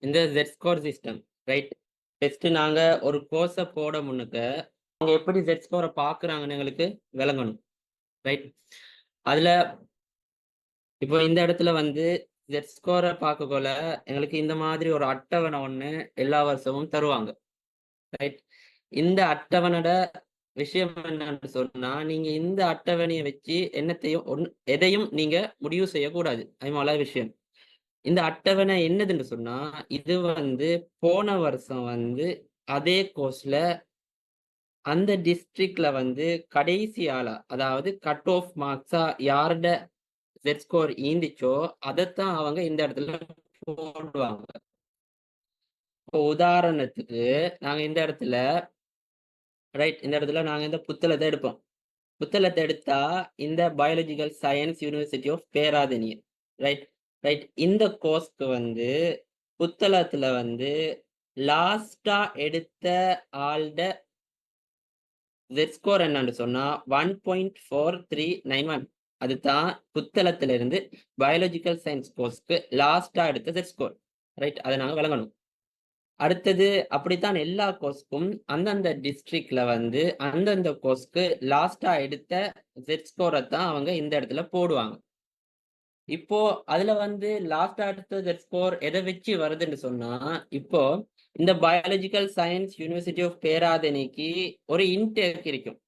இந்த Z score system, right? Test நாங்க ஒரு கோர்ஸை போட முன்னுக்க அவங்க எப்படி ஜெட் ஸ்கோரை பார்க்குறாங்கன்னு எங்களுக்கு விளங்கணும், ரைட்? அதுல இப்போ இந்த இடத்துல வந்து ஜெட் ஸ்கோரை பார்க்கக்குள்ள எங்களுக்கு இந்த மாதிரி ஒரு அட்டவணை ஒண்ணு எல்லா வருஷமும் தருவாங்க, ரைட்? இந்த அட்டவணையோட விஷயம் என்னன்னு சொன்னா, நீங்க இந்த அட்டவணையை வச்சு எதையும் நீங்க முடிவு செய்யக்கூடாது. அது முதலாவது விஷயம். இந்த அட்டவணை என்னதுன்னு சொன்னா, இது வந்து போன வருஷம் வந்து அதே கோர்ஸ்ல அந்த டிஸ்ட்ரிக்ட்ல வந்து கடைசி ஆளா, அதாவது கட் ஆஃப் மார்க்ஸா யாரோட ஜெட் ஸ்கோர் ஈந்துச்சோ அதைத்தான் அவங்க இந்த இடத்துல போடுவாங்க. இப்போ உதாரணத்துக்கு நாங்க இந்த இடத்துல, ரைட், இந்த இடத்துல நாங்க இந்த புத்தகத்தை எடுப்போம். புத்தகத்தை எடுத்தா இந்த biological science university of Peradeniya, right? Right, இந்த கோர்ஸ்க்கு வந்து புத்தகத்துல வந்து லாஸ்டா எடுத்த ஆள்ட ஜெட் ஸ்கோர் என்னன்னு சொன்னா 1.4391. அதுதான் புத்தகத்துல இருந்து பயாலஜிக்கல் சயின்ஸ் கோர்ஸ்க்கு லாஸ்டா எடுத்த ஜெட் ஸ்கோர், ரைட்? அதை நாங்க விளங்கணும். அடுத்தது அப்படித்தான் எல்லா கோர்ஸ்க்கும் அந்தந்த டிஸ்ட்ரிக்ட்ல வந்து அந்தந்த கோர்ஸ்க்கு லாஸ்டா எடுத்த ஜெட் ஸ்கோரை தான் அவங்க இந்த இடத்துல போடுவாங்க. இப்போ அதுல வந்து லாஸ்டா எடுத்த ஜெட் ஸ்கோர் எதை வச்சு வருதுன்னு சொன்னா, இப்போ இந்த பயாலஜிக்கல் சயின்ஸ் யூனிவர்சிட்டி ஆஃப் பேராதெனிக்கு ஒரு இன்டேக் இருக்கும்,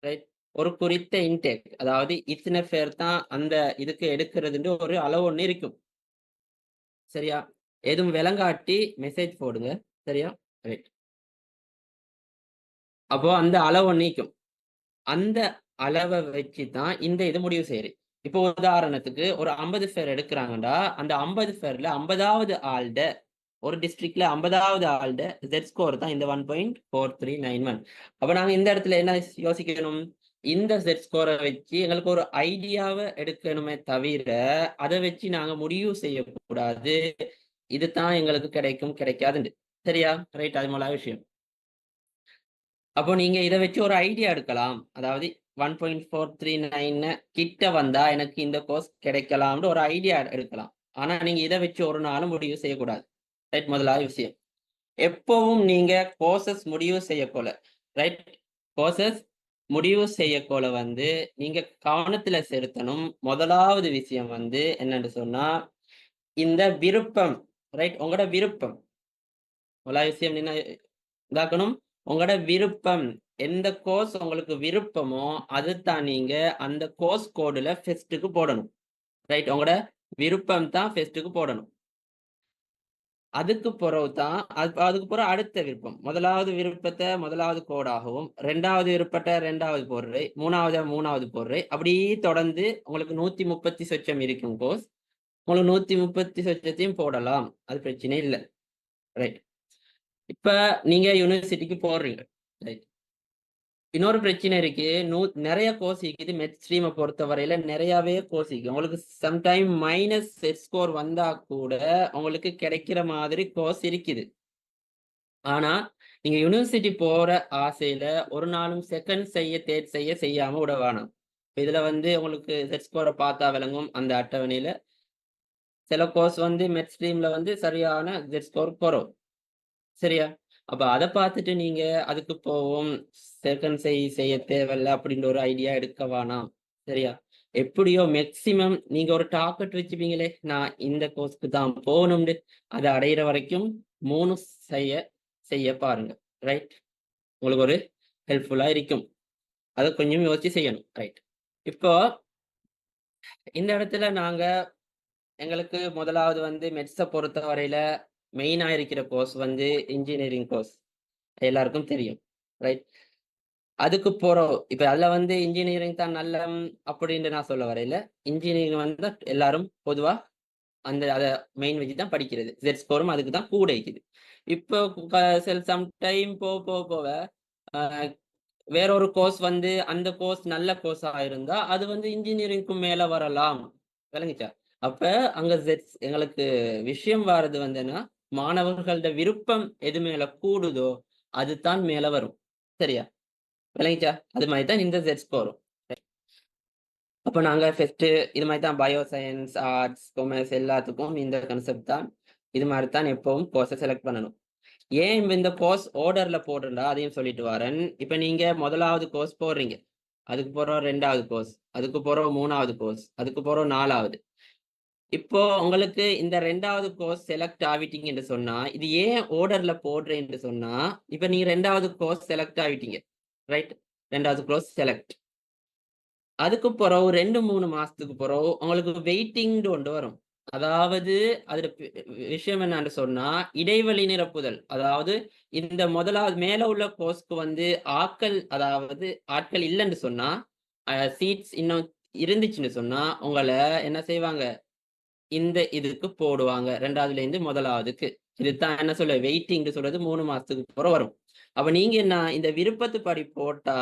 ரைட்? ஒரு குறித்த இன்டேக், அதாவது இத்தனை பேர் தான் அந்த இதுக்கு எடுக்கிறதுன்ற ஒரு அளவு ஒண்ணு இருக்கும், சரியா? எதுவும் விளங்காட்டி மெசேஜ் போடுங்க, சரியா? ரைட். அப்போ அந்த அளவு நீக்கும். அந்த அளவை வச்சு தான் இந்த இது முடிவு செய்யுது. இப்போ உதாரணத்துக்கு ஒரு 50 பேர் எடுக்கிறாங்கடா, அந்த 50 பேர்ல 50வது ஆள்ட ஒரு டிஸ்ட்ரிக்ட்ல 50வது ஆள்ட ஜெட் ஸ்கோர் தான் இந்த 1.4391. அப்ப நாங்க இந்த இடத்துல என்ன யோசிக்கணும்? இந்த ஜெட் ஸ்கோரை வச்சு எங்களுக்கு ஒரு ஐடியாவை எடுக்கணுமே தவிர அதை வச்சு நாங்க முடிவு செய்யக்கூடாது இதுதான் எங்களுக்கு கிடைக்கும் கிடைக்காதுன்னு, சரியா? ரைட், அது மூல விஷயம். அப்போ நீங்க இதை வச்சு ஒரு ஐடியா எடுக்கலாம். அதாவது 1.439 கிட்ட வந்தா எனக்கு இந்த கோர்ஸ் கிடைக்கலாம்னு ஒரு ஐடியா எடுக்கலாம். ஆனா நீங்க இதை வச்சு ஒரு நாளும் முடிவு செய்யக்கூடாது, ரைட்? முதலாவது விஷயம். எப்பவும் நீங்க கோர்சஸ் முடிவு செய்யக்கோல, ரைட்? கோர்சஸ் முடிவு செய்யக்கோல வந்து நீங்க கவனத்துல செலுத்தணும். முதலாவது விஷயம் வந்து என்னன்னு சொன்னா, இந்த விருப்பம், ரைட்? உங்களோட விருப்பம் முதலாவது விஷயம் என்ன இதாக்கணும்? உங்களோட விருப்பம். எந்த கோர்ஸ் உங்களுக்கு விருப்பமோ அதுதான் நீங்க அந்த கோர்ஸ் கோடுல ஃபெஸ்ட்டுக்கு போடணும், ரைட்? உங்களோட விருப்பம் தான் ஃபெஸ்ட்டுக்கு போடணும். அதுக்கு பிறகு தான் அதுக்கு பிறகு அடுத்த விருப்பம். முதலாவது விருப்பத்தை முதலாவது கோடாகவும், ரெண்டாவது விருப்பத்தை ரெண்டாவது போடுறேன், மூணாவது போடுறேன். அப்படியே தொடர்ந்து உங்களுக்கு 130 சொச்சம் இருக்கும் கோர்ஸ். உங்களுக்கு 130 சொச்சத்தையும் போடலாம், அது பிரச்சனை இல்லை, ரைட்? இப்ப நீங்க யூனிவர்சிட்டிக்கு போடுறீங்க, ரைட்? இன்னொரு பிரச்சனை இருக்கு. நிறைய கோர்ஸ் இருக்குது. மெட் ஸ்ட்ரீமை பொறுத்த வரையில நிறையவே கோர்ஸ் இருக்கு. உங்களுக்கு சம்டைம் மைனஸ் செட் ஸ்கோர் வந்தா கூட உங்களுக்கு கிடைக்கிற மாதிரி கோர்ஸ் இருக்குது. ஆனா நீங்க யூனிவர்சிட்டி போற ஆசையில ஒரு நாளும் செகண்ட் செய்ய தேர்ட் செய்யாம விட வேணாம். இதுல வந்து உங்களுக்கு செட் ஸ்கோரை பார்த்தா விளங்கும். அந்த அட்டவணையில சில கோர்ஸ் வந்து மெட் ஸ்ட்ரீம்ல வந்து சரியான செட் ஸ்கோர் குறவு, சரியா? அப்ப அதை பார்த்துட்டு நீங்க அதுக்கு போவோம் செகண்ட் செய்ய தேவையில்ல அப்படின்ற ஒரு ஐடியா எடுக்க வேணாம், சரியா? எப்படியோ மேக்சிமம் நீங்க ஒரு டார்கெட் வச்சுப்பீங்களே, நான் இந்த கோர்ஸ்க்கு தான் போகணும்னு, அதை அடையிற வரைக்கும் 3 செய்ய செய்ய பாருங்க, ரைட்? உங்களுக்கு ஒரு ஹெல்ப்ஃபுல்லா இருக்கும். அதை கொஞ்சம் யோசிச்சு செய்யணும், ரைட்? இப்போ இந்த இடத்துல நாங்க எங்களுக்கு முதலாவது வந்து மெட்ஸை பொறுத்த வரையில மெயினா இருக்கிற கோர்ஸ் வந்து இன்ஜினியரிங் கோர்ஸ், எல்லாருக்கும் தெரியும், ரைட்? அதுக்கு போறோம். இப்ப அதுல வந்து இன்ஜினியரிங் தான் நல்ல அப்படின்னு நான் சொல்ல வரையில, இன்ஜினியரிங் வந்து எல்லாரும் பொதுவா அந்த அத மெயின் வச்சு தான் படிக்கிறது. ஜெட் ஸ்கோரும் அதுக்கு தான் கூட இருக்குது. இப்போ சம் டைம் போக வேற ஒரு கோர்ஸ் வந்து அந்த கோர்ஸ் நல்ல கோர்ஸா இருந்தா அது வந்து இன்ஜினியரிங்க்கும் மேல வரலாம், விளங்குச்சா? அப்ப அங்க எங்களுக்கு விஷயம் வாரது வந்துன்னா, மாணவர்களோட விருப்பம் எது மேல கூடுதோ அதுதான் மேல வரும், சரியா? விளங்கிச்சா? அது மாதிரி தான் இந்த ஜெட் ஸ்கோரும். அப்ப நாங்க ஃபர்ஸ்ட் இது மாதிரி தான் பயோ சயின்ஸ், ஆர்ட்ஸ், காமர்ஸ் எல்லாத்துக்கும் இந்த கான்செப்ட் தான். இது மாதிரி தான் எப்பவும் கோர்ஸை செலக்ட் பண்ணணும். ஏன் இந்த கோர்ஸ் ஆர்டர்ல போடுறா அதையும் சொல்லிட்டு வரேன். இப்ப நீங்க முதலாவது கோர்ஸ் போடுறீங்க, அதுக்கு போறோம் 2வது கோர்ஸ், அதுக்கு போறோம் 3வது கோர்ஸ், அதுக்கு போறோம் 4வது. இப்போ உங்களுக்கு இந்த 2வது கோர்ஸ் செலக்ட் ஆகிட்டீங்கன்னு சொன்னா, இது ஏன் ஆர்டர்ல போடுறேன்னு சொன்னா, இப்ப நீங்க 2வது கோர்ஸ் செலக்ட் ஆகிட்டீங்க, ரைட்? 2வது கோர்ஸ் செலக்ட். அதுக்கு பிறகு 2-3 மாசத்துக்கு பிறகு உங்களுக்கு வெயிட்டிங்னு ஒன்று வரும். அதாவது அதுல விஷயம் என்னன்னு சொன்னா, இடைவெளி நிரப்புதல். அதாவது இந்த முதலாவது மேல உள்ள கோர்ஸ்க்கு வந்து ஆட்கள் இல்லன்னு சொன்னா, சீட்ஸ் இன்னும் இருந்துச்சுன்னு சொன்னா, உங்கள என்ன செய்வாங்க? இந்த இதுக்கு போடுவாங்க. 2வதுலேருந்து முதலாவதுக்கு. இதுதான் என்ன சொல்ல வெயிட்டிங்ன்னு சொல்றது 3 மாசத்துக்கு அப்புறம் வரும். அப்ப நீங்க என்ன இந்த விருப்பத்துப்படி போட்டா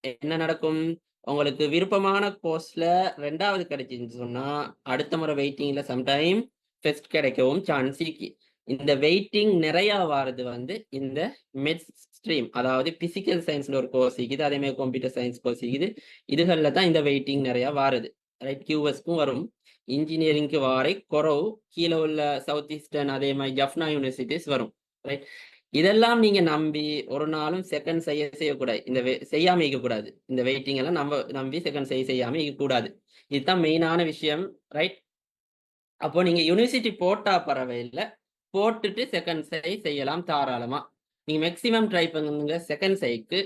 என்ன நடக்கும்? உங்களுக்கு விருப்பமான கோர்ஸ்ல 2வது கிடைச்சுச்சுன்னு சொன்னா, அடுத்த முறை வெயிட்டிங்ல சம்டைம் ஃபர்ஸ்ட் கிடைக்கவும் சான்ஸ் இருக்கு. இந்த வெயிட்டிங் நிறையா வாரது வந்து இந்த மெட்ஸ் ஸ்ட்ரீம், அதாவது பிசிக்கல் சயின்ஸ்ல ஒரு கோர்ஸ் இருக்குது, அதே மாதிரி கம்ப்யூட்டர் சயின்ஸ் கோர்ஸ் இருக்குது. இதுகள்ல தான் இந்த வெயிட்டிங் நிறையா வாருது, ரைட்? கியூஎஸ்க்கும் வரும், இன்ஜினியரிங்க்கு வாரை குறவு, கீழே உள்ள சவுத் ஈஸ்டர்ன் அதே மாதிரி ஜஃப்னா யூனிவர்சிட்டிஸ் வரும், ரைட்? இதெல்லாம் நீங்க நம்பி ஒரு நாளும் செகண்ட் செய்யக்கூடாது. இந்த செய்யாம இருக்கக்கூடாது. இந்த வெயிட்டிங் எல்லாம் நம்பி செகண்ட் செய்யாம இருக்கக்கூடாது. இதுதான் மெயினான விஷயம், ரைட்? அப்போ நீங்க யூனிவர்சிட்டி போட்டா பரவாயில்ல, போட்டுட்டு செகண்ட் செய்யலாம் தாராளமா. நீங்க மேக்சிமம் ட்ரை பண்ணுங்க செகண்ட் சைக்கு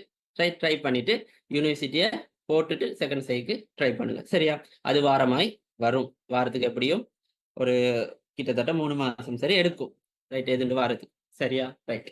ட்ரை பண்ணிட்டு யூனிவர்சிட்டிய போட்டுட்டு செகண்ட் சைக்கு ட்ரை பண்ணுங்க, சரியா? அது வாரமாய் வரும். வாரத்துக்கு எப்படியும் ஒரு கிட்டத்தட்ட 3 மாசம் சரி எடுக்கும், ரைட்? எதுண்டு வாரத்துக்கு, சரியா? ரைட்.